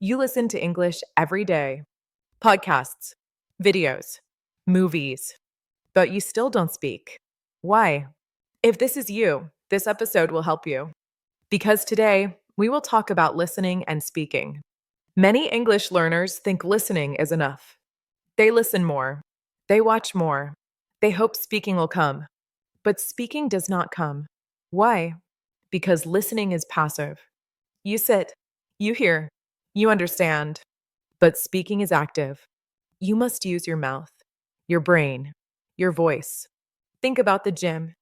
You listen to English every day, podcasts, videos, movies, but you still don't speak. Why? If this is you, this episode will help you. Because today, we will talk about listening and speaking. Many English learners think listening is enough. They listen more, they watch more, they hope speaking will come. But speaking does not come. Why? Because listening is passive. You sit, you hear, you understand, but speaking is active. You must use your mouth, your brain, your voice. Think about the gym.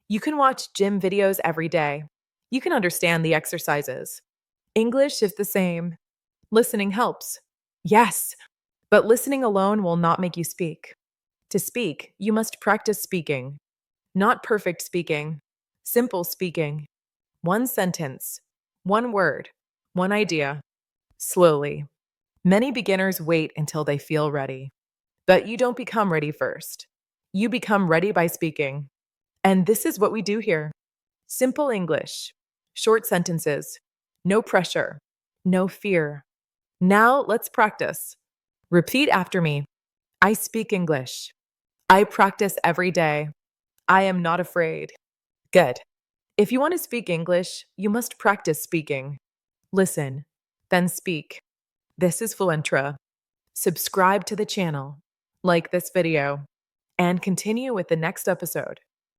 You can watch gym videos every day. You can understand the exercises. English is the same. Listening helps. Yes, but listening alone will not make you speak. To speak, you must practice speaking. Not perfect speaking, simple speaking. One sentence, one word, one idea, slowly. Many beginners wait until they feel ready. But you don't become ready first. You become ready by speaking. And this is what we do here: simple English, short sentences, no pressure, no fear. Now let's practice. Repeat after me. I speak English. I practice every day. I am not afraid. Good. If you want to speak English, you must practice speaking. Listen, then speak. This is Fluentra. Subscribe to the channel, like this video, and continue with the next episode.